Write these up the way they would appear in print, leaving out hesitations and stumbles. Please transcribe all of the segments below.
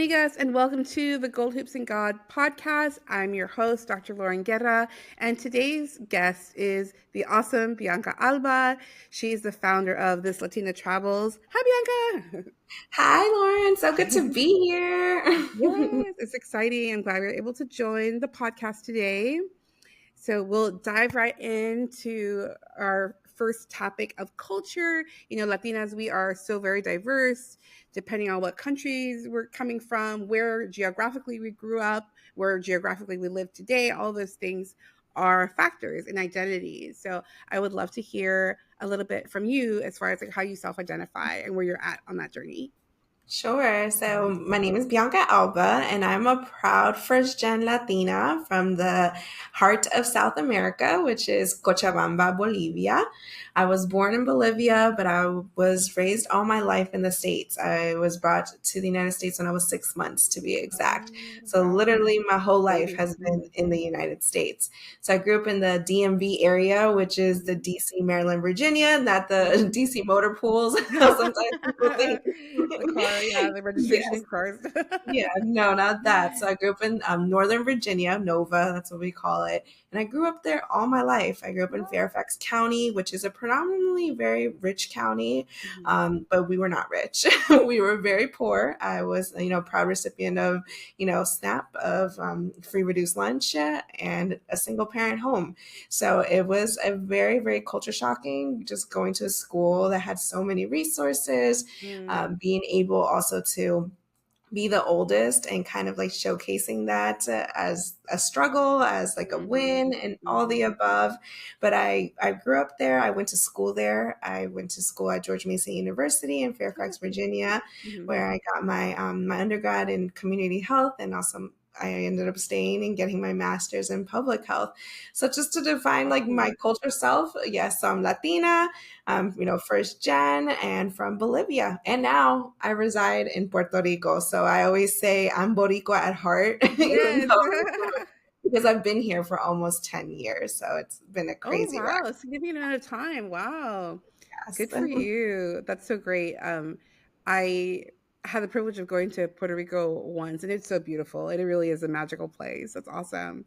amigas, and welcome to the Gold Hoops and God podcast. I'm your host, Dr. Lauren Guerra, and today's guest is the awesome Bianca Alba. She's the founder of This Latina Travels. Hi, Bianca. Hi, Lauren. So good to be here. Yes, it's exciting. I'm glad we were able to join the podcast today. So we'll dive right into our first topic of culture. Latinas, we are so very diverse, depending on what countries we're coming from, where geographically we grew up, where geographically we live today. All those things are factors in identity. So I would love to hear a little bit from you as far as like how you self-identify and where you're at on that journey. Sure. So my name is Bianca Alba, and I'm a proud first-gen Latina from the heart of South America, which is Cochabamba, Bolivia. I was born in Bolivia, but I was raised all my life in the States. I was brought to the United States when I was 6 months, to be exact. So Wow. literally my whole life Baby. has been in the United States. So I grew up in the DMV area, which is the DC, Maryland, Virginia, not the DC motor pools. Sometimes people think. The car, yeah, the registration Yes. of cars. Yeah, no, not that. So I grew up in Northern Virginia, Nova, that's what we call it. And I grew up there all my life. I grew up in Fairfax County, which is a predominantly very rich county, but we were not rich. We were very poor. I was, proud recipient of, SNAP, of free reduced lunch and a single parent home. So it was a very, very culture shocking just going to a school that had so many resources, being able also to be the oldest and kind of like showcasing that as a struggle, as like a win and all the above. But I grew up there. I went to school there. I went to school at George Mason University in Fairfax, Virginia, where I got my undergrad in community health, and also I ended up staying and getting my master's in public health. So just to define like my culture self, yes, I'm Latina, first gen and from Bolivia. And now I reside in Puerto Rico. So I always say I'm Boricua at heart, even Yes. though because I've been here for almost 10 years. So it's been a Oh, crazy wow. ride. A significant amount of time. Wow. Yes. Good for you. That's so great. I had the privilege of going to Puerto Rico once, and it's so beautiful. It really is a magical place. That's awesome.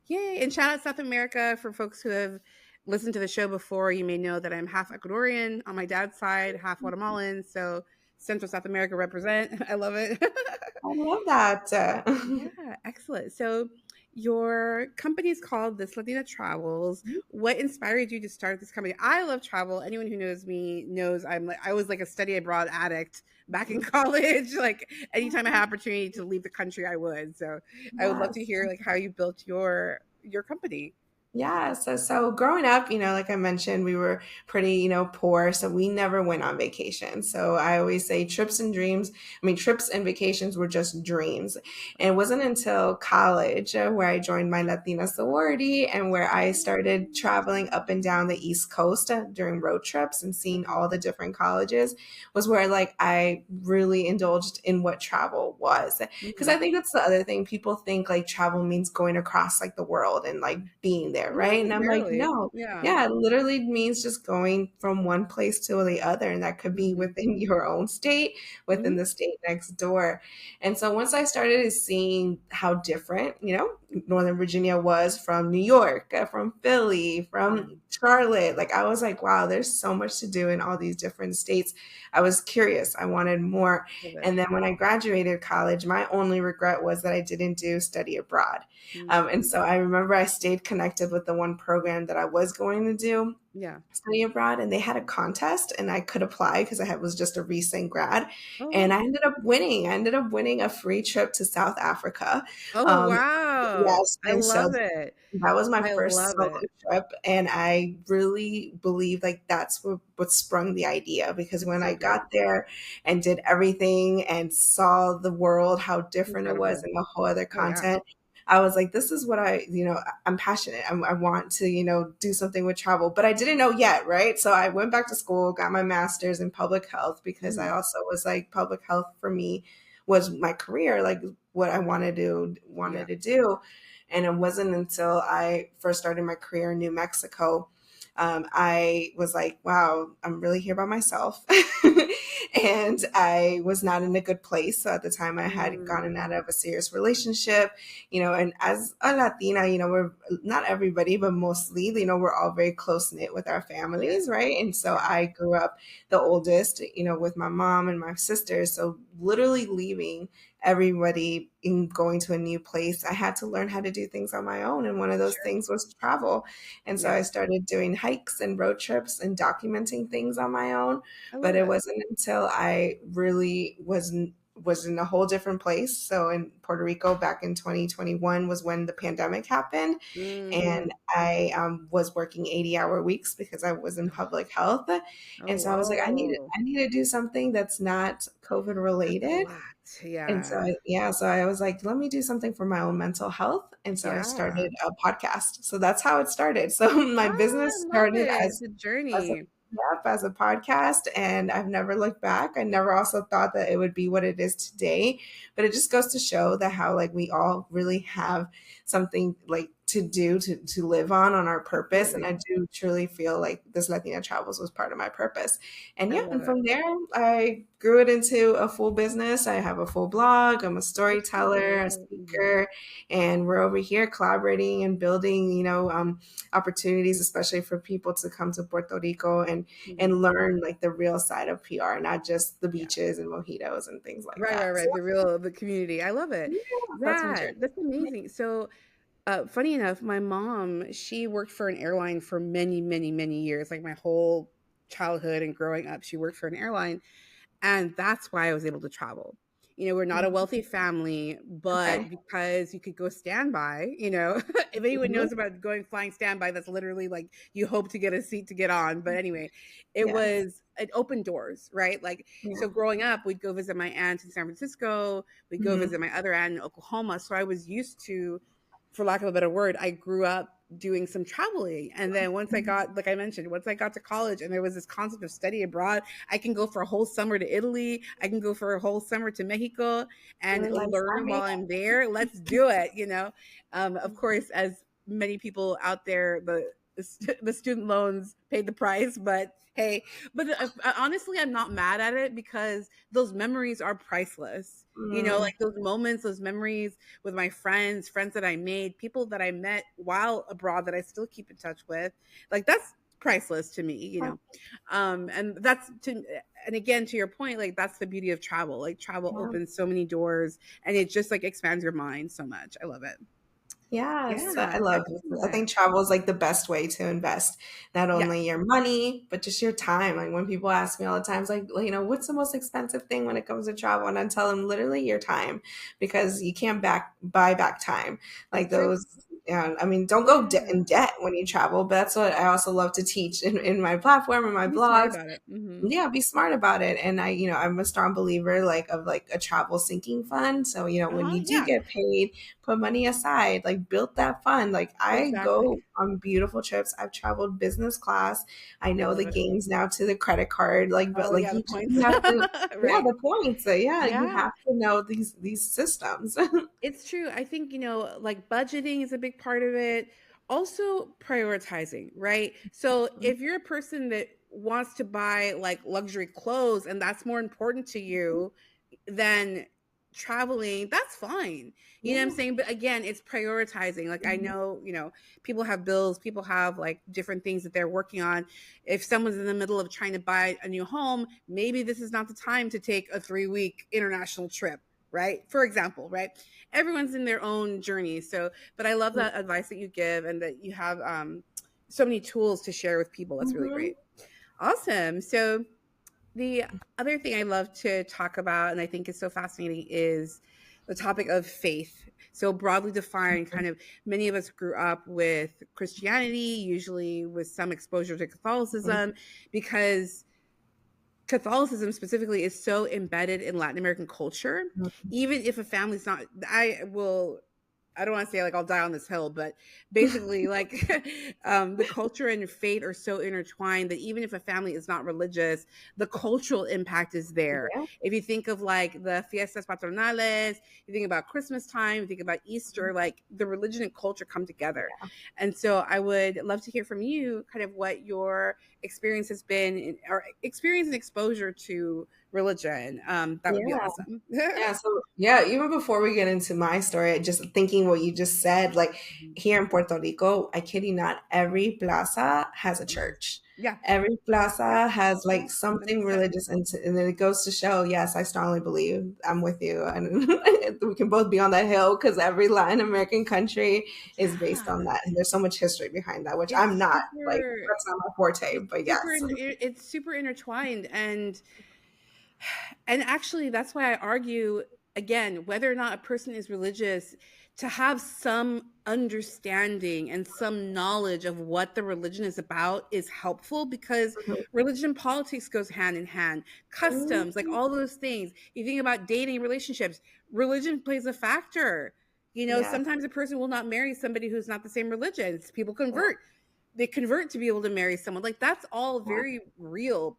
Yay. And shout out South America for folks who have listened to the show before. You may know that I'm half Ecuadorian on my dad's side, half Guatemalan. So Central South America represent. I love it. I love that. Yeah, excellent. So your company is called This Latina Travels. What inspired you to start this company? I love travel. Anyone who knows me knows I was like a study abroad addict back in college. Like anytime I had opportunity to leave the country, I would. So I would love to Yes. hear like how you built your company. Yeah, so growing up, like I mentioned, we were pretty, poor, so we never went on vacation. So I always say trips and vacations were just dreams. And it wasn't until college where I joined my Latina sorority and where I started traveling up and down the East Coast during road trips and seeing all the different colleges was where like I really indulged in what travel was. Because I think that's the other thing. People think like travel means going across like the world and like being there, No, right? And I'm like, barely. no, Yeah. yeah, it literally means just going from one place to the other. And that could be within your own state, within the state next door. And so once I started seeing how different, Northern Virginia was from New York, from Philly, from Charlotte, like I was like, wow, there's so much to do in all these different states. I was curious. I wanted more. Love it. And then when I graduated college, my only regret was that I didn't do study abroad. And so I remember I stayed connected with the one program that I was going to do Yeah. study abroad, and they had a contest and I could apply because was just a recent grad, and Oh. I ended up winning. I ended up winning a free trip to South Africa. Oh, Um, wow. yes, I and so love it. that was my I first love solo it. trip, and I really believe like that's what sprung the idea, because It's when so I great. got there and did everything and saw the world, how different it was Incredible. and the whole other Oh, yeah. content, I was like, this is what I'm passionate. I want to, do something with travel, but I didn't know yet. Right. So I went back to school, got my master's in public health, because I also was like, public health for me was my career, like what I wanted Yeah. to do. And it wasn't until I first started my career in New Mexico, I was like, wow, I'm really here by myself. and I was not in a good place. So at the time I had gotten Mm, out of a serious relationship, and as a Latina, we're not everybody, but mostly, we're all very close knit with our yes. families, right? And so Yeah. I grew up the oldest, with my mom and my sisters. So literally leaving everybody in going to a new place, I had to learn how to do things on my own. And one of those Sure. things was travel. And so Yeah. I started doing hikes and road trips and documenting things on my own. I But love it it. wasn't until I really was in a whole different place. So in Puerto Rico back in 2021 was when the pandemic happened. And Mm-hmm. I was working 80-hour weeks because I was in public health. Oh, And so I was like, whoa. I need to do something that's not COVID That's a related. lot. And so, Yeah. so I was like, let me do something for my own mental health. And so I Yeah. started a podcast. So that's how it started. So Ah, my I business love started it. It's as a as a journey. yep, as a podcast, and I've never looked back. I never also thought that it would be what it is today, but it just goes to show that how like we all really have something like to do to live on our purpose, and Absolutely. I do truly feel like this Latina Travels was part of my purpose. And I yeah, love and it. from there I grew it into a full business. I have a full blog. I'm a Good for storyteller, a you. Mhm. speaker, and we're over here collaborating and building, opportunities, especially for people to come to Puerto Rico Mhm. and learn like the real side of PR, not just the Yeah. beaches and mojitos and things like Right, right, that. So right. The community. I love it. yeah, that's my Yeah, journey. that's amazing. So, funny enough, my mom, she worked for an airline for many, many, many years, like my whole childhood and growing up. She worked for an airline. And that's why I was able to travel. We're not a wealthy family, but Okay. because you could go standby, if anyone Mhm. knows about going flying standby, that's literally like you hope to get a seat to get on. But anyway, Yes. it opened doors, right? Like, Yeah. so growing up, we'd go visit my aunt in San Francisco, we'd go Mhm. visit my other aunt in Oklahoma. So I was used to, for lack of a better word, I grew up doing some traveling. And then once I got, like I mentioned, once I got to college and there was this concept of study abroad, I can go for a whole summer to Italy. I can go for a whole summer to Mexico and Really like learn sign me while I'm there. Let's do it. Of course, as many people out there, the student loans paid the price, but hey, but honestly, I'm not mad at it because those memories are priceless. Mm, Like those moments, those memories with my friends that I made, people that I met while abroad that I still keep in touch with. Like that's priceless to me. And that's to and again to your point, like that's the beauty of travel. Like travel yeah. opens so many doors and it just like expands your mind so much. I love it. Yes, I Yeah, I love can it. see I that. think travel is like the best way to invest not only Yes, your money, but just your time. Like when people ask me all the time, it's like, what's the most expensive thing when it comes to travel? And I tell them literally your time because you can't buy back time. Like that's true. those, yeah, I mean, don't go in Yeah, debt when you travel, but that's what I also love to teach in my platform and my be smart blogs. about it. Yeah, be smart about it. And I'm a strong believer like of like a travel sinking fund. So, when Uh-huh, you do yeah, get paid, put money aside, like build that fund. Like I exactly. go on beautiful trips. I've traveled business class. I I know the love it. games now to the credit card. Like, but Oh like yeah, the you points. have to, yeah, Right. the points. So yeah, you Yeah. have to know these systems. It's true. I think, like budgeting is a big part of it. Also prioritizing, right? So if you're a person that wants to buy like luxury clothes and that's more important to you than traveling, that's fine. You know what I'm Yeah. saying? But again, it's prioritizing. Like I Mhm. know, people have bills, people have like different things that they're working on. If someone's in the middle of trying to buy a new home, maybe this is not the time to take a 3-week international trip, right? For example, right? Everyone's in their own journey. So, but I love that advice that you give and that you have so many tools to share with people. That's really Mhm. great. Awesome. So, the other thing I love to talk about, and I think is so fascinating, is the topic of faith. So, broadly defined, kind of many of us grew up with Christianity, usually with some exposure to Catholicism, because Catholicism specifically is so embedded in Latin American culture. Mhm. Even if a family's not, I will. I don't want to say like I'll die on this hill, but basically like the culture and faith are so intertwined that even if a family is not religious, the cultural impact is there. Yeah. If you think of like the fiestas patronales, you think about Christmas time, you think about Easter, like the religion and culture come together. And so I would love to hear from you kind of what your experience has been or experience and exposure to religion. That would be Yeah. awesome. Yeah, so yeah, even before we get into my story, just thinking what you just said, like Mhm. here in Puerto Rico, I kid you not, every plaza has a Mhm. church. Yeah. Every Yep. plaza has Yeah. like That something makes sense. religious, and then it goes to show, yes, I strongly believe I'm with you, and we can both be on that hill because every Latin American country is based Yeah. on that, and there's so much history behind that, which I'm It's not like super that's not my forte, but yes. it's super intertwined, and actually that's why I argue again whether or not a person is religious, to have some understanding and some knowledge of what the religion is about is helpful, because religion and politics goes hand in hand, customs, like Mhm. all those things. You think about dating, relationships, religion plays a factor. Yes. Sometimes a person will not marry somebody who's not the same religion. People Yeah. convert, they convert to be able to marry someone, like that's all Yeah. very real.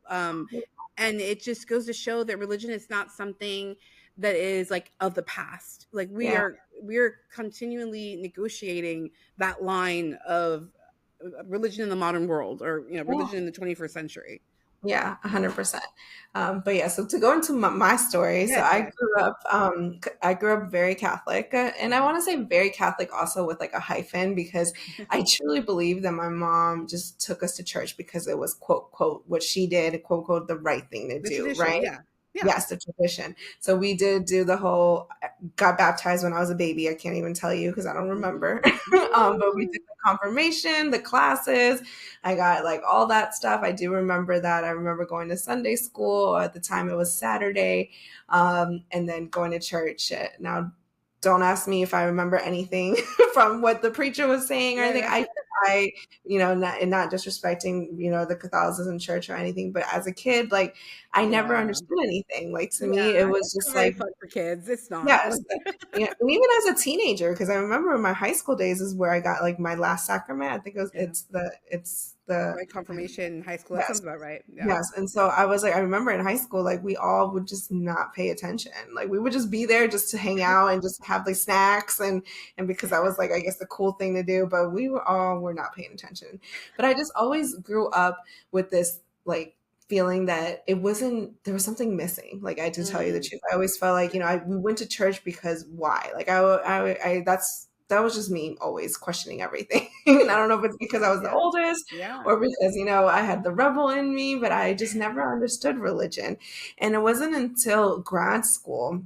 And it just goes to show that religion is not something that is like of the past. Like Yeah. we're continually negotiating that line of religion in the modern world, or Yeah. religion in the 21st century. Yeah, 100%. But yeah, so to go into my story, Go so ahead, go ahead. I grew up very Catholic, and I want to say very Catholic also with like a hyphen, because I truly believe that my mom just took us to church because it was quote quote what she did, quote quote the right thing to The do, tradition, right? yeah. Yeah. Yes, the tradition. So we did do the whole got baptized when I was a baby. I can't even tell you because I don't remember. Mhm. But we did the confirmation, the classes. I got like all that stuff. I do remember that. I remember going to Sunday school. At the time, it was Saturday, and then going to church. Now, don't ask me if I remember anything from what the preacher was saying or Yeah, anything. yeah. I, not disrespecting, the Catholicism church or anything, but as a kid, like I never Yeah. understood anything. Like to Yeah, me, it was it's just not very like, fun for kids, it's not. yes, yeah. And even as a teenager, because I remember in my high school days is where I got like my last sacrament. I think Yeah. it's the Right, confirmation, high school, that yes. sounds about right. Yeah. Yes. And so I was like, I remember in high school, like we all would just not pay attention. Like we would just be there just to hang out and just have like snacks and because that was like, I guess the cool thing to do, but were not paying attention. But I just always grew up with this like feeling that it wasn't, there was something missing. Like I to tell you the Mm. truth, I always felt like, we went to church because why? Like that was just me always questioning everything. And I don't know if it's because I was the Yeah. oldest Yeah. or because I had the rebel in me, but I just never understood religion. And it wasn't until grad school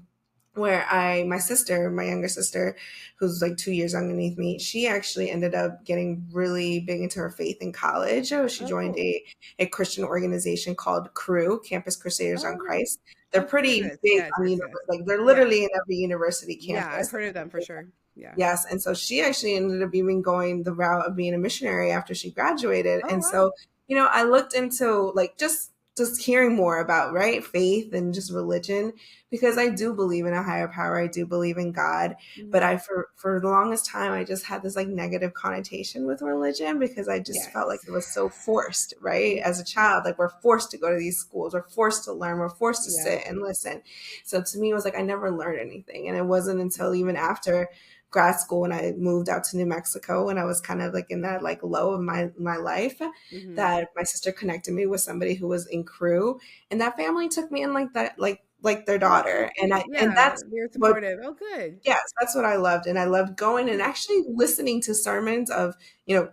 where my younger sister, who's like 2 years underneath me, she actually ended up getting really big into her faith in college. She joined Oh. a Christian organization called Cru, Campus Crusaders on Oh. Christ. They're I've heard of pretty this. big Yes, on yes, yes. like they're Yeah. literally in every university Yeah, I've campus. heard of them for sure. Yeah. Yes, and so she actually ended up even going the route of being a missionary after she graduated. Oh, And wow. so, I looked into like just hearing more about right faith and just religion because I do believe in a higher power. I do believe in God, but Mhm. I for the longest time I just had this like negative connotation with religion because I just felt like Yes. it was so forced, right? Mhm. As a child, like we're forced to go to these schools, we're forced to learn, we're forced to Yeah. sit and listen. So to me, it was like I never learned anything, and it wasn't until even after grad school when I moved out to New Mexico when I was kind of like in that like low of my life Mhm. that my sister connected me with somebody who was in crew, and that family took me in like that like their Oh, so daughter, sweet. and Yeah, that's they're what supportive. Oh, good. yes, that's what I loved, and I loved going and Yeah. actually listening to sermons of you know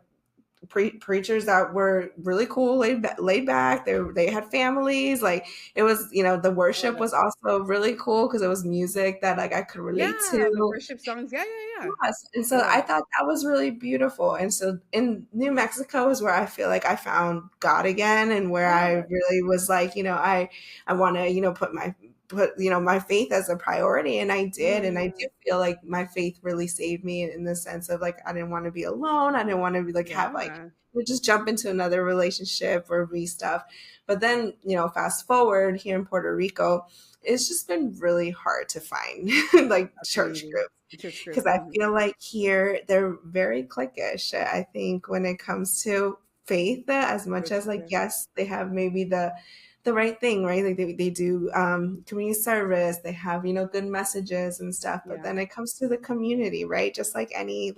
preachers that were really cool, laid back. They had families. Like it was, the I love worship it. was also really cool because it was music that like I could relate Yeah, the to. worship songs. Yeah, yeah, yeah. Yes. And I so love I it. thought that was really beautiful. And so in New Mexico is where I feel like I found God again and where I I love it. really was like, I want to, put, my faith as a priority. And I did. And I Mm, do feel like my faith really saved me in the sense of like, I didn't want to be alone. I didn't want to be like, have like yeah. we just jump into another relationship or re stuff. But then, fast forward here in Puerto Rico, it's just been really hard to find like A church community, groups a church because group. I Mhm. feel like here they're very cliquish. I think when it comes to faith, as much So as like true. yes, they have maybe the right thing, right? Like they do community service, they have, good messages and stuff. But Yeah. then it comes to the community, right? Just like any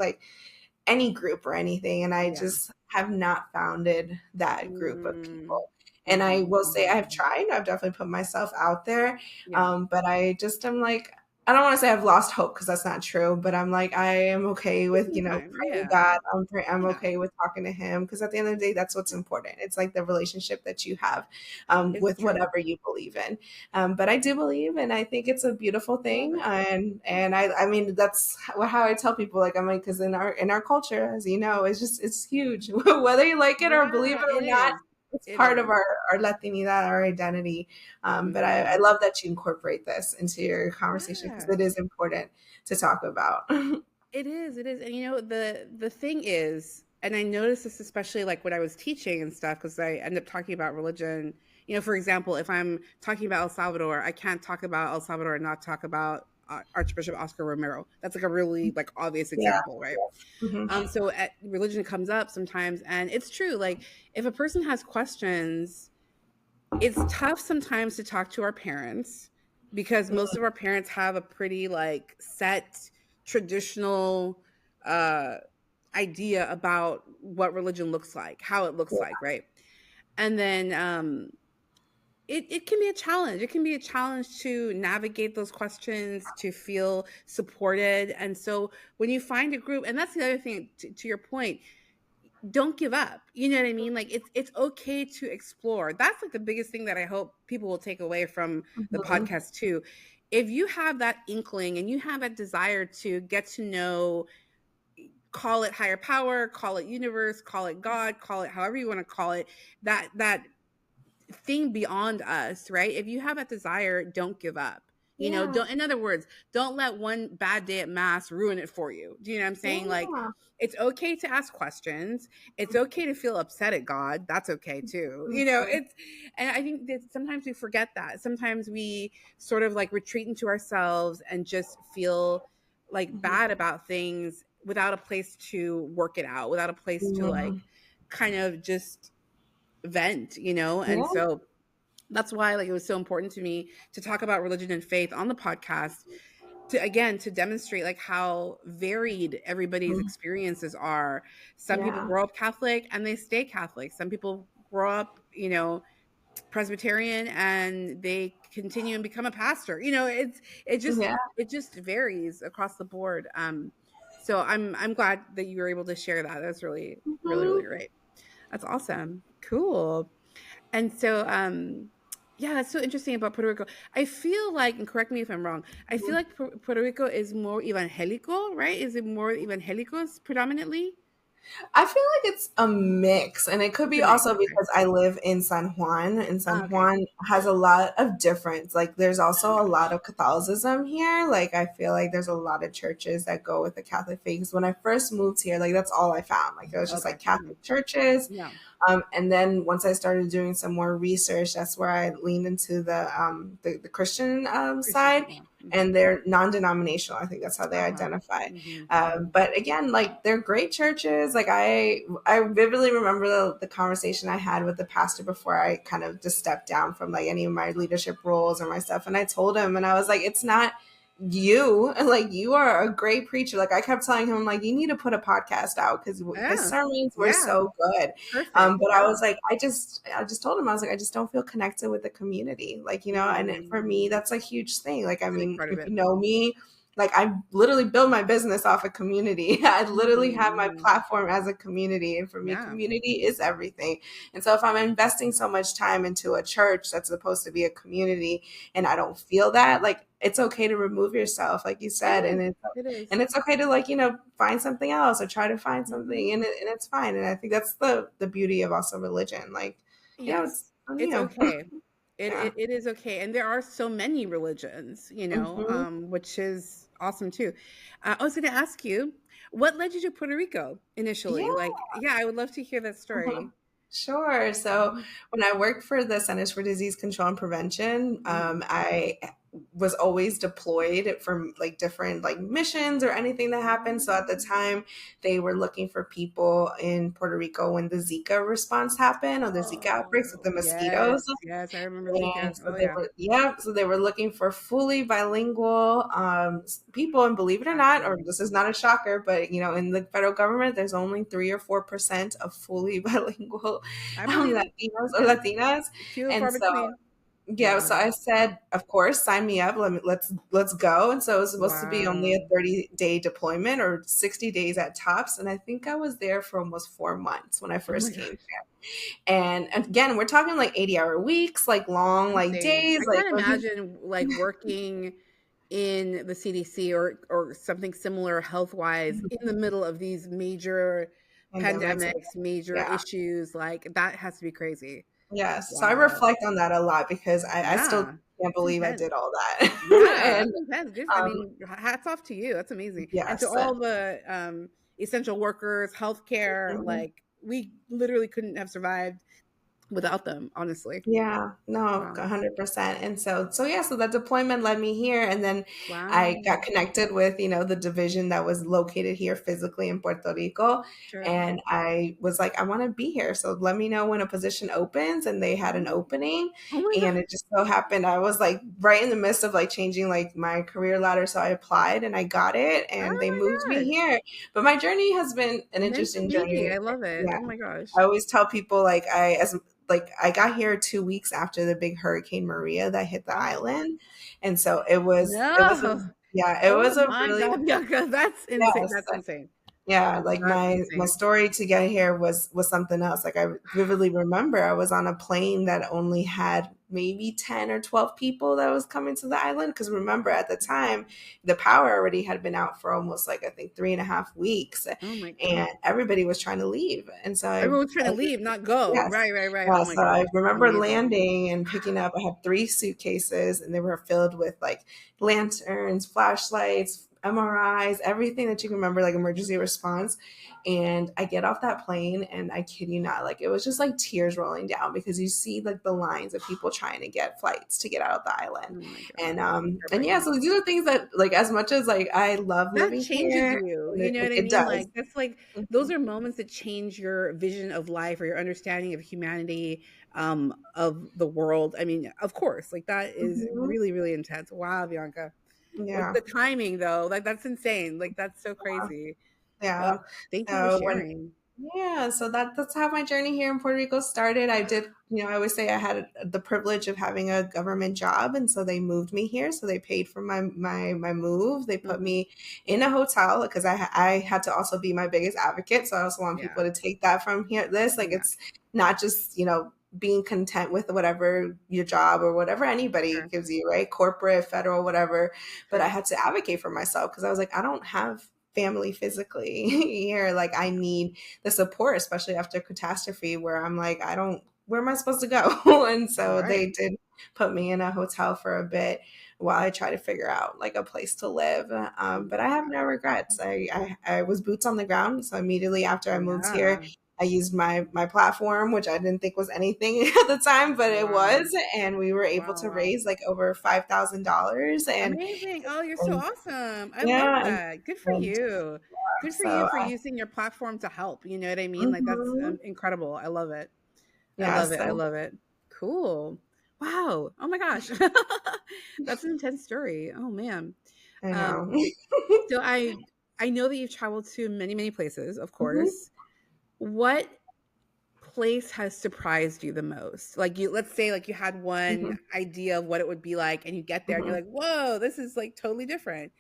group or anything. And I Yeah. just have not founded that group of Mm. people. And I Mhm. will say Mhm. I've tried, I've definitely put myself out there. Yeah. But I just am like, I don't want to say I've lost hope because that's not true, but I'm like, I am okay Take with, some time. praying Yeah. God. I'm Yeah. okay with talking to him because at the end of the day, that's what's important. It's like the relationship that you have It's with true. whatever you believe in. But I do believe, and I think it's a beautiful I love thing. it. And I mean, that's how I tell people. Like, I'm like, because in our culture, as you know, it's huge. Whether you like it or believe Yeah, it or it not, is. it's It part of is. our Latinidad, our identity. But I Mhm. love that you incorporate this into your conversation because Yeah. it is important to talk about. It is, it is. And the thing is, and I noticed this especially like when I was teaching and stuff, because I end up talking about religion. For example, if I'm talking about El Salvador, I can't talk about El Salvador and not talk about Archbishop Oscar Romero. That's like a really like obvious Yeah. example, right? Hmm. So religion comes up sometimes, and it's true. Like if a person has questions, it's tough sometimes to talk to our parents because most of our parents have a pretty like set traditional uh idea about what religion looks like, how it looks like, right? And then it can be a challenge. It can be a challenge to navigate those questions, to feel supported. And so when you find a group, and that's the other thing to your point, don't give up. You know what I mean? Like it's okay to explore. That's like the biggest thing that I hope people will take away from the Hmm. podcast too. If you have that inkling and you have that desire to get to know, call it higher power, call it universe, call it God, call it however you want to call it, that thing beyond us, right? If you have that desire, don't give up. Yeah. Don't, in other words, don't let one bad day at mass ruin it for you. Do you know what I'm saying? Like, Yeah. it's okay to ask questions. It's okay to feel upset at God. That's okay too. Mhm. And I think that sometimes we forget that. Sometimes we sort of like retreat into ourselves and just feel like Mhm. bad about things without a place to work it out, without a place to like Mhm. kind of just vent. And Yeah. so that's why like it was so important to me to talk about religion and faith on the podcast, to again to demonstrate like how varied everybody's Mhm. experiences are. Some people Yeah. grow up Catholic and they stay Catholic. Some people grow up Presbyterian and they continue and become a pastor. It just Yeah. it just varies across the board. So I'm glad that you were able to share that. That's really really really Mhm. great. That's awesome. Cool. And so, yeah, that's so interesting about Puerto Rico. I feel like, and correct me if I'm wrong, I feel Mhm. like Puerto Rico is more evangelical, right? Is it more evangelicals predominantly? I feel like it's a mix, and it could It's be a mix. also Okay. because I live in San Juan, and San Okay. Juan has a lot of difference. Like, there's also a lot of Catholicism here. Like, I feel like there's a lot of churches that go with the Catholic faith. 'Cause when I first moved here, like, that's all I found. Like, it was just Okay. like Mhm. Catholic churches. Yeah. And then once I started doing some more research, that's where I leaned into the Christian Christian. side, Yeah. Hmm. and they're non-denominational. I think that's how they Uh huh. identify. Hmm. But again, like they're great churches. Like I vividly remember the conversation I had with the pastor before I kind of just stepped down from like any of my leadership roles or my stuff, and I told him, and I was like, it's not you, like you are a great preacher. Like I kept telling him, like you need to put a podcast out because his Yeah. sermons were Yeah. so good. Perfect. But I Yeah. was like, I just told him, I was like, I just don't feel connected with the community, like and for me Mm. that's a huge thing. Like I It's a big mean, part of if it. you know me, like I literally build my business off of community. I literally have my Hmm. platform as a community, and for me Yeah. community is everything. And so if I'm investing so much time into a church that's supposed to be a community and I don't feel that, like it's okay to remove yourself, like you It said, and is. it's It is. and it's okay to like find something else or try to find something, Hmm. and it's fine. And I think that's the beauty of also religion, like Yes, it's it's okay. It, yeah. it it is okay, and there are so many religions, Hmm. which is awesome too. I was going to ask you, what led you to Puerto Rico initially? Yeah. Like, yeah, I would love to hear that story. Sure. So Mhm. when I worked for the Centers for Disease Control and Prevention, Mhm. I was always deployed for like different like missions or anything that happened. So at the time, they were looking for people in Puerto Rico when the Zika response happened or the Zika outbreaks with Oh, the yes, mosquitoes. yes, I remember And Zika. so Oh, they yeah, were, yeah, so they were looking for fully bilingual people. And believe it or not, or absolutely. this is not a shocker, but in the federal government, there's only 3 or 4% of fully bilingual I believe it. Latinos or Yeah, Latinas. few and And far so, between. yeah, Yeah. so I said, of course, sign me up. Let's go. And so it was supposed to be only a Wow. 30-day deployment or 60 days at tops. And I think I was there for almost 4 months when I Oh my first came. gosh. And again, we're talking like 80-hour weeks, like long, like Insane. days, I like can't imagine like working in the CDC or something similar health-wise in the middle of these major pandemics. pandemics, major Yeah. issues. Like that has to be crazy. Yes. So I Wow. reflect on that a lot because I still Yeah. can't It's believe I intense. did all that. Yeah, And that's intense. Good. I um, mean, hats off to you. That's amazing. And to yes. all the essential workers, healthcare, Mhm. like we literally couldn't have survived without them, honestly. Yeah, no, Wow. 100%. And so yeah, so that deployment led me here. And then I got Wow. connected with, the division that was located here physically in Puerto Rico. Sure. And I was like, I want to be here. So let me know when a position opens. And they had an Oh, opening. oh my And god. it just so happened I was like right in the midst of like changing like my career ladder. So I applied and I got it and they moved Oh my me god. here. But my journey has been an Meant to interesting be. journey. I love it. Yeah. Oh my gosh. I always tell people like I got here 2 weeks after the big Hurricane Maria that hit the Oh, island, and so it was no. yeah, it Oh was a my really god, Bianca. That's insane. yes. That's insane. Yeah, like That's my insane. story to get here was something else. Like I vividly remember I was on a plane that only had maybe 10 or 12 people that was coming to the island. Because remember at the time, the power already had been out for almost like I think 3.5 weeks, Oh my and god. everybody was trying to leave. And so Everyone's trying to leave, not go. yes. Right, right, right. Yeah, Oh my so I gosh. remember Amazing. landing and picking up. I had 3 suitcases, and they were filled with like lanterns, flashlights, MRIs, everything that you can remember, like emergency response. And I get off that plane, and I kid you not, like it was just like tears rolling down because you see like the lines of people trying to get flights to get out of the island. Oh my And god. That's yeah, heartbreaking. so these are things that like as much as like I love That living changes here, you, and you know what I it mean? does. Like, that's like those Mhm. are moments that change your vision of life or your understanding of humanity, of the world. I mean, of course, like, that is Mhm. really, really intense. Wow, Bianca. Like, Yeah. the timing, though, like, that's insane. Like, that's so crazy. Yeah. Thank you for So when sharing. Yeah, so that's how my journey here in Puerto Rico started. I did, I always say I had the privilege of having a government job, and so they moved me here. So they paid for my move. They put Mhm. me in a hotel because I had to also be my biggest advocate. So I also want Yeah, people to take that from here. This like yeah, it's not just being content with whatever your job or whatever anybody sure, gives you, right? Corporate, federal, whatever. But I true. had to advocate for myself because I was like, I don't have family physically here. Like I need the support, especially after catastrophe, where I'm like, I don't, where am I supposed to go? And so Right. they did put me in a hotel for a bit while I try to figure out like a place to live. Oh But my I have god. no regrets. I was boots on the ground. So immediately after I moved here, Yeah. I used my platform, which I didn't think was anything at the time, but it Wow. was, and we were able Wow, to wow. raise like over $5,000, Amazing. Oh, you're so and awesome. I love yeah, that. Good for and you. Good for you so for using your platform to help. You know what I mean? Like that's mhm. incredible. I love it. I love Yes, it. I love it. Cool. Wow. Oh my gosh. That's an intense story. Oh man. I Um, know. so I know that you've traveled to many, many places, of Mhm, course. What place has surprised you the most? Like you let's say like you had one mhm, idea of what it would be like and you get there and you're mhm. like, "Whoa, this is like totally different."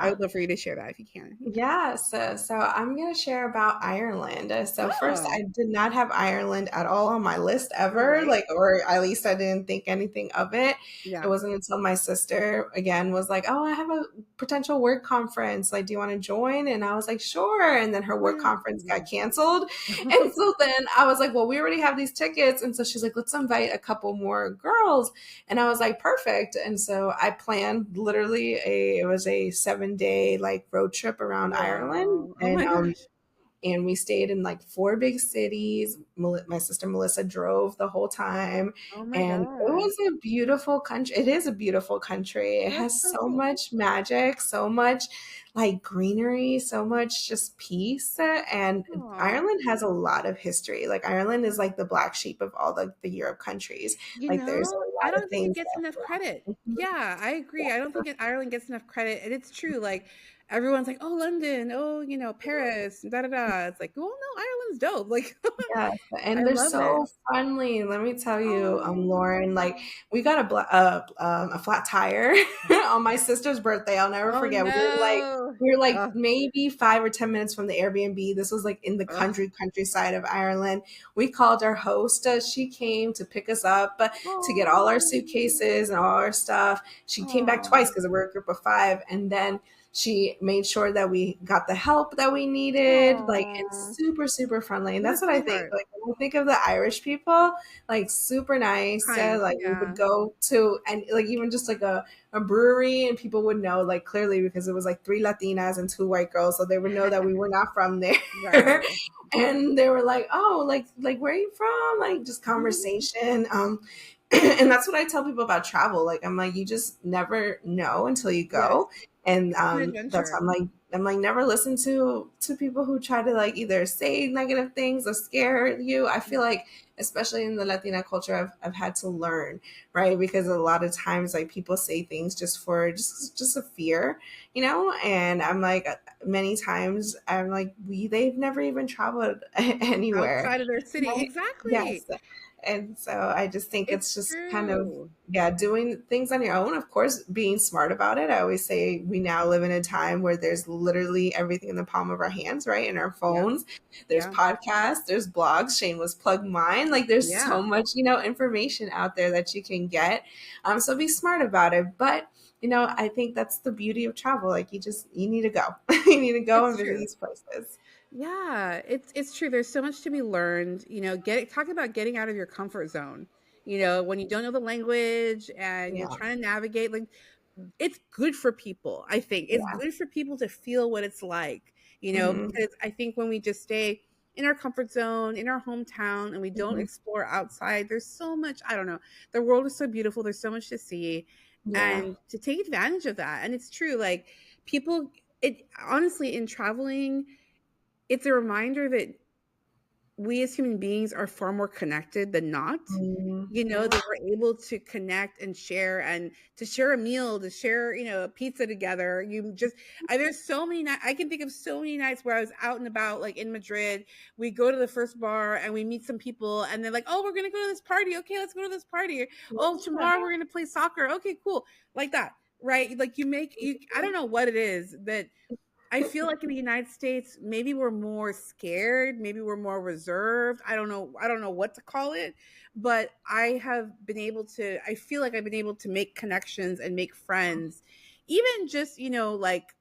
I Yeah. would love for you to share that if you can. Yeah, so I'm gonna share about Ireland. So first, Oh, I did not have Ireland at all on my list ever, alright. like, or at least I didn't think anything of it. It Yeah. wasn't until my sister again was like, "Oh, I have a potential work conference. Like, do you want to join?" And I was like, "Sure." And then her Oh my work god. conference got canceled, and so then I was like, "Well, we already have these tickets," and so she's like, "Let's invite a couple more girls." And I was like, "Perfect." And so I planned literally it was a 7-day like road trip around Ireland, Wow. Oh my gosh. and we stayed in like 4 big cities. My sister Melissa drove the whole time, Oh my and it gosh. was a beautiful country. It is a beautiful country. It That's has so so cool. much magic, so much like greenery, so much just peace. And Aw. Ireland has a lot of history. Like Ireland is like the black sheep of all the Europe countries. You Like there's a know, I lot of don't think it things gets enough credit. that. Yeah, I agree. I don't think Ireland gets enough credit. And it's true. Like everyone's like, oh, London, oh, Paris, da da da. It's like, well, no, Ireland's dope. Like Yes, I and they're love it. so friendly. Let me tell you, Oh, Lauren, like we got a flat tire on my sister's birthday. I'll never oh forget. no. We were like Oh, maybe 5 or 10 minutes from the Airbnb. This was like in the oh, countryside of Ireland. We called our host. She came to pick us up to get all our oh, suitcases and all our stuff. She came back twice oh, because we're a group of five, and then she made sure that we got the help that we needed, like, and oh. super, super friendly. And What a that's what I think. sweetheart. Like, when I think of the Irish people, like, super nice. Kind. Like, we would Yeah. go to, and like, even just like a brewery, and people would know, like, clearly because it was like 3 Latinas and 2 white girls. So they would know that we were not from there. Right. And they were like, oh, like, where are you from? Like, just Mhm. conversation. And that's what I tell people about travel. Like, I'm like, you just never know until you Yes. go. And It's an that's why adventure. I'm like never listen to people who try to like either say negative things or scare you. I feel like especially in the Latina culture, I've had to learn, right? Because a lot of times like people say things just for just a fear, and I'm like many times I'm like they've never even traveled anywhere. Outside of their city. Right? Exactly. Yes. And so I just think It's it's just kind of, true. yeah, doing things on your own. Of course, being smart about it. I always say we now live in a time where there's literally everything in the palm of our hands, right? In our Yeah. phones. There's Yeah. podcasts, there's blogs. Shameless plug mine. Like there's Yeah. so much, information out there that you can get. So be smart about it. But I think that's the beauty of travel. Like you need to go. You need to go and It's visit true. these places. Yeah, it's true. There's so much to be learned. Talk about getting out of your comfort zone. When you don't know the language and you're Yeah. trying to navigate, like it's good for people. I think it's Yeah. good for people to feel what it's like. Hmm. Because I think when we just stay in our comfort zone, in our hometown, and we don't Hmm. explore outside, there's so much. I don't know. The world is so beautiful. There's so much to see, Yeah. and to take advantage of that. And it's true. Like people, it honestly in traveling it's a reminder that we as human beings are far more connected than not. Yeah. That we're able to connect and to share a meal, to share, a pizza together. There's so many nights, I can think of so many nights where I was out and about, like in Madrid. We go to the first bar and we meet some people and they're like, oh, we're going to go to this party. Okay, let's go to this party. Oh, tomorrow we're going to play soccer. Okay, cool. Like that. Right. Like I don't know what it is that I feel like in the United States, maybe we're more scared, maybe we're more reserved. I don't know. I don't know what to call it, but I feel like I've been able to make connections and make friends, even just, like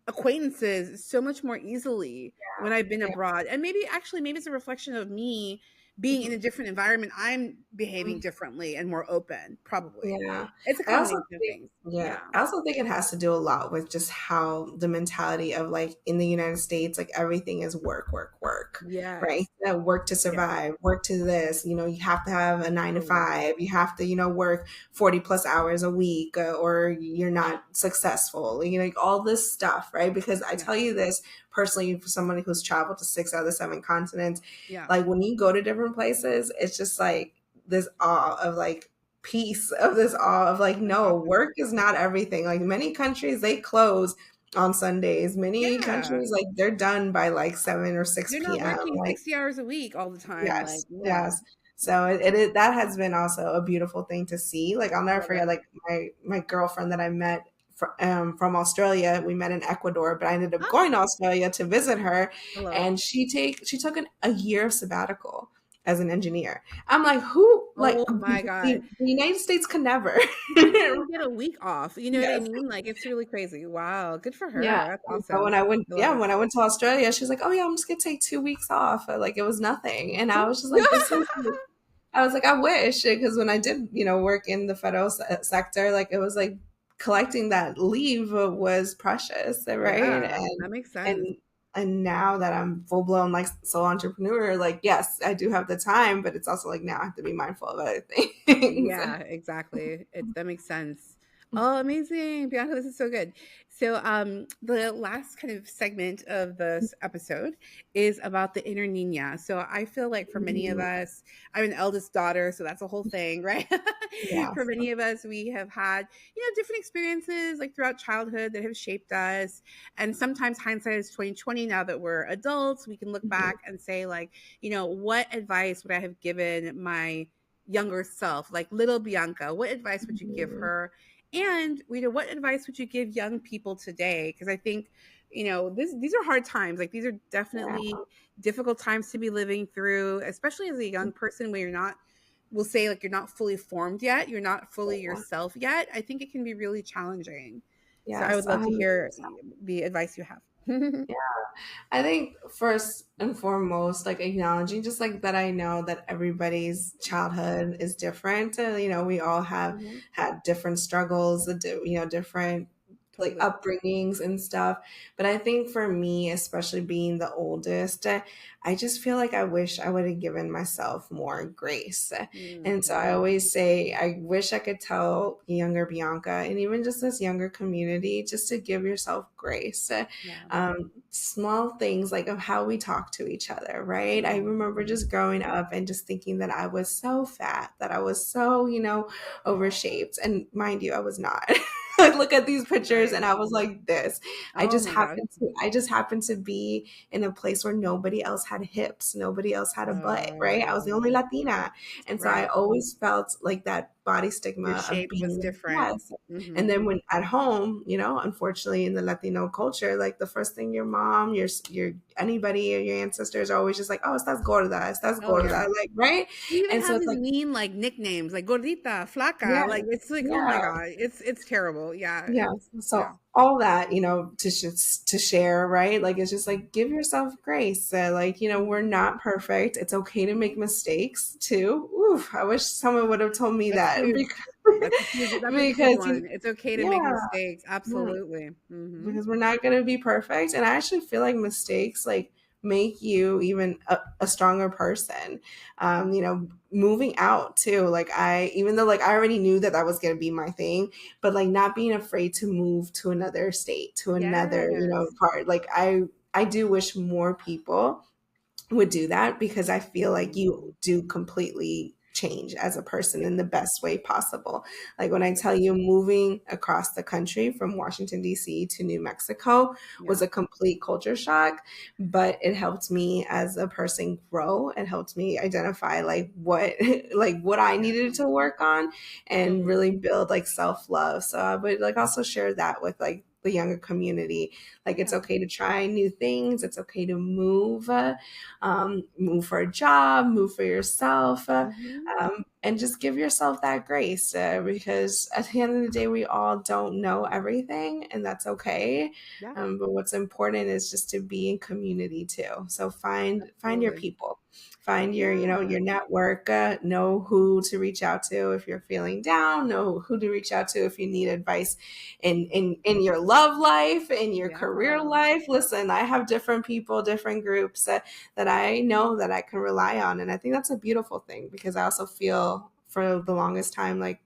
acquaintances so much more easily when I've been Yeah. abroad. And maybe it's a reflection of me being in a different environment. I'm behaving differently and more open, probably. Yeah. It's a I also combination of think, things. yeah, Yeah. I also think it has to do a lot with just how the mentality of like in the United States, like everything is work, work, work, right? Yes. Work to Yeah. survive, work to this, you have to have a nine to Totally. five, you have to, work 40 plus hours a week, or you're not successful, like all this stuff, right? Because I Yeah. tell you this personally, for somebody who's traveled to 6 out of the 7 continents, Yeah. like when you go to different places, it's just like this awe of like, piece of this awe of like, That's no, awesome. work is not everything. Like many countries, they close on Sundays. Many Yeah. countries, like they're done by like 7 or They're 6 not p.m. working Like, 60 hours a week all the time. Like, yes, yeah. yes. So that has been also a beautiful thing to see. Like I'll never Love it. forget, like my girlfriend that I met from Australia. We met in Ecuador, but I ended up Ah, going to Australia to visit her, I love it. and she took a year of sabbatical as an engineer. I'm like, who like Oh my God. the United States can never. You can't even get a week off. You know what I Yes. mean? Like, it's really crazy. Wow. Good for her. Yeah. That's But awesome. I love it. when I went to Australia, she was like, "Oh yeah, I'm just gonna take 2 weeks off." Like it was nothing, and I Oh. was just like, "This is." I was like, I wish, because when I did, work in the federal sector, like it was like collecting that leave was precious, right? Yeah, that makes sense. And and now that I'm full blown like sole entrepreneur, like yes, I do have the time, but it's also like now I have to be mindful of other things. Yeah, exactly. That makes sense. Oh, amazing. Bianca, this is so good. So, the last kind of segment of this episode is about the inner Nina. So, I feel like for many of Mhm. us, I'm an eldest daughter, so that's a whole thing, right? For Yes. many of us, we have had, different experiences like throughout childhood that have shaped us. And sometimes hindsight is 2020. Now that we're adults, we can look Mhm. back and say, like, what advice would I have given my younger self, like little Bianca? What advice would you give Mhm. her? And what advice would you give young people today? Because I think, these are hard times. Like these are Yeah. definitely difficult times to be living through, especially as a young person when you're not, we'll say, like, you're not fully formed yet, you're not fully Yeah. yourself yet. I think it can be really challenging. So I would Yes, love to hear 100%. the advice you have. Yeah. I think first and foremost, like acknowledging just like that I know that everybody's childhood is different. We all have Mhm. had different struggles, different like Totally. upbringings and stuff. But I think for me, especially being the oldest, I just feel like I wish I would have given myself more grace. And so I Mhm. always say, I wish I could tell younger Bianca and even just this younger community just to give yourself grace. Yeah. Small things like of how we talk to each other, right? I remember Mhm. just growing up and just thinking that I was so fat, that I was so, overshaped. And mind you, I was not. I look at these pictures Right. and I was like this. Oh my gosh. I just happened to be in a place where nobody else had hips, nobody else had a butt, right? I was the only Oh, Latina. And so I right. always felt like that body Your stigma of shape was being, different. yes. And Mhm. then when at home, unfortunately in the Latino culture, like the first thing your mom, your anybody or your ancestors are always just like, oh, estás Oh, yeah. gorda, like, right? We even And so have it's these like, mean, like, nicknames, like gordita, flaca, yeah, like, it's like, oh my yeah. god, it's terrible. Yeah, Yeah. yeah. So all that, to share, right? Like it's just like give yourself grace. Like, we're Mhm, not perfect. It's okay to make mhm. mistakes too. Oof, I wish someone would have told me That's that huge. because, That's a huge because one. It's okay to make yeah, mistakes. yeah, Absolutely. Mhm. because we're not going to be perfect. And I actually feel like mistakes like make you even a stronger person. Moving out too, like I, even though like I already knew that that was going to be my thing, but like not being afraid to move to another state, to another, Yes. part. Like I do wish more people would do that because I feel like Mhm. you do completely change as a person in the best way possible. Like when I Totally. tell you moving across the country from Washington D.C. to New Mexico Yeah. was a complete culture shock, but it helped me as a person grow. It helped me identify like what like what I Yeah. needed to work on and Totally. really build like self-love. So I would like also share that with like the younger community. Like it's Yeah. okay to try new things. It's okay to move. Move for a job, move for yourself, Mhm. and just give yourself that grace because at the end of the day, we all don't know everything, and that's okay. Yeah. But what's important is just to be in community too. So find your Absolutely. people, find your Yeah. your network. Know who to reach out to if you're feeling down. Know who to reach out to if you need advice in your love life, in your career Yeah. life. Listen, I have different people, different groups that I know that I can rely on. And I think that's a beautiful thing because I also feel for the longest time, like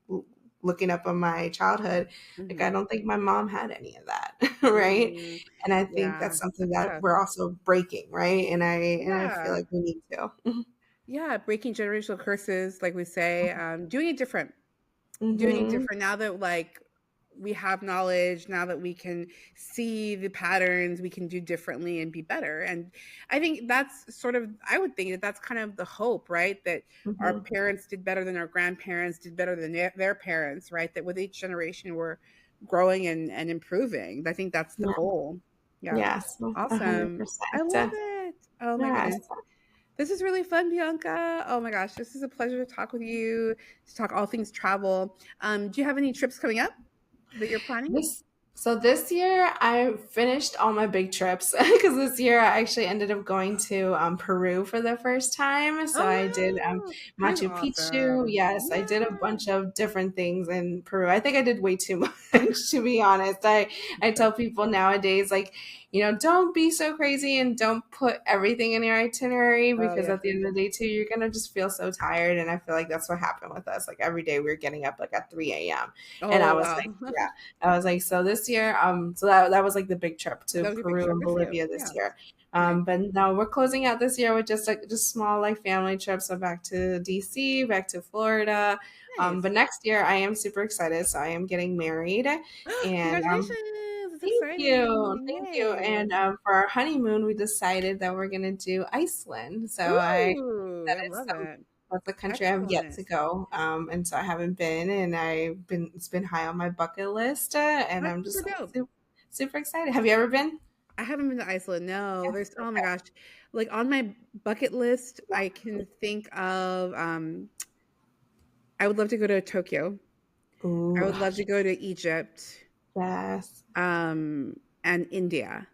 looking up on my childhood, like I Mhm. don't think my mom had any of that, right? Mm. And I think Yeah. that's something that Tough. we're also breaking, right? And I feel Yeah. like we need to. Yeah, breaking generational curses, like we say, doing it Mm-hmm. different now that, like, we have knowledge, now that we can see the patterns, we can do differently and be better. And I think that's sort of, I would think that that's kind of the hope, right? That our Mm-hmm. parents did better than our grandparents, did better than their parents, right? That with each generation we're growing and improving. I think that's the Yeah. goal. Yeah. Yes, Awesome. I 100%. love it. Oh my Yes. goodness. This is really fun, Bianca. Oh my gosh, this is a pleasure to talk with you, to talk all things travel. Do you have any trips coming up that you're planning? So this year I finished all my big trips because this year I actually ended up going to Peru for the first time. So I did Oh wow. Peru's Machu Picchu. awesome. Yes, I did a Yeah. bunch of different things in Peru. I think I did way too much, to be honest. I tell people nowadays, like, don't be so crazy and don't put everything in your itinerary Oh because yes. at the end of the day, too, you're gonna just feel so tired. And I feel like that's what happened with us. Like every day we were getting up like at 3 a.m. And I Oh was wow. like, yeah. I was like, so this year, so that was like the big trip to That was a big Peru trip. and Good for you. Bolivia this Yeah. year. Nice. But now we're closing out this year with just small like family trips. So back to DC, back to Florida. Nice. But next year I am super excited. So I am getting married, and Congratulations. It's thank you, exciting. thank you. Yay. And for our honeymoon, we decided that we're gonna do Iceland. So I Ooh, that I is love it. that's a country I've yet Excellent. to go, and so I haven't been, and it's been high on my bucket list, and That's I'm super just like dope. super excited. Have you ever been? I haven't been to Iceland. No, Yeah. there's oh my Okay. gosh. Like on my bucket list, I can think of I would love to go to Tokyo. I Ooh, would love to go to Egypt, yes. and India.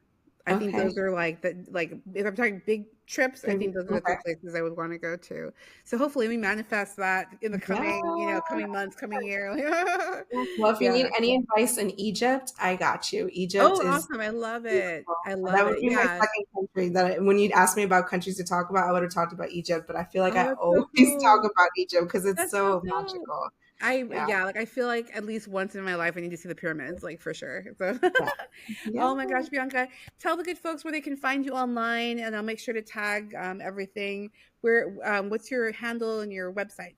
I think Okay. those are like if I'm talking big trips, I Maybe. think those are the two Okay. places I would want to go to. So hopefully we manifest that in the Yeah. coming months, coming year. Well, if you need Yeah. any advice in Egypt, I got you. Egypt Oh, is awesome. I love it. beautiful. I That love would it. be my Yeah. second country when you'd asked me about countries to talk about, I would have talked about Egypt, but I feel like Oh, I that's always so cool. talk about Egypt because it's That's so so dope. magical. I Yeah. yeah, like I feel like at least once in my life I need to see the pyramids, like for sure. So Yeah. Yeah. oh my gosh, Bianca, tell the good folks where they can find you online and I'll make sure to tag everything. Where what's your handle and your website?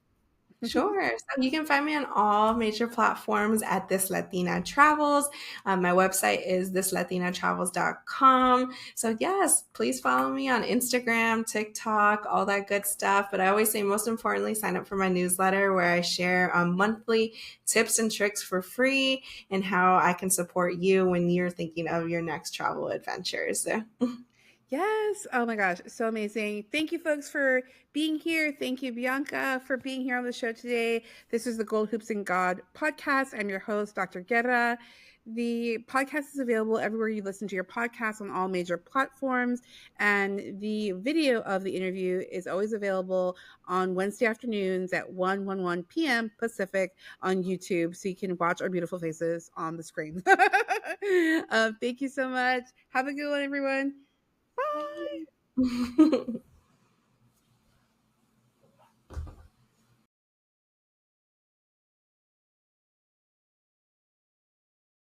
Sure. So you can find me on all major platforms at This Latina Travels. My website is thislatinatravels.com. So, yes, please follow me on Instagram, TikTok, all that good stuff. But I always say, most importantly, sign up for my newsletter where I share monthly tips and tricks for free and how I can support you when you're thinking of your next travel adventures. Yes. Oh my gosh. So amazing. Thank you, folks, for being here. Thank you, Bianca, for being here on the show today. This is the Gold Hoops and God podcast. I'm your host, Dr. Guerra. The podcast is available everywhere you listen to your podcast on all major platforms. And the video of the interview is always available on Wednesday afternoons at 1 p.m. Pacific on YouTube. So you can watch our beautiful faces on the screen. Thank you so much. Have a good one, everyone. Bye. Bye.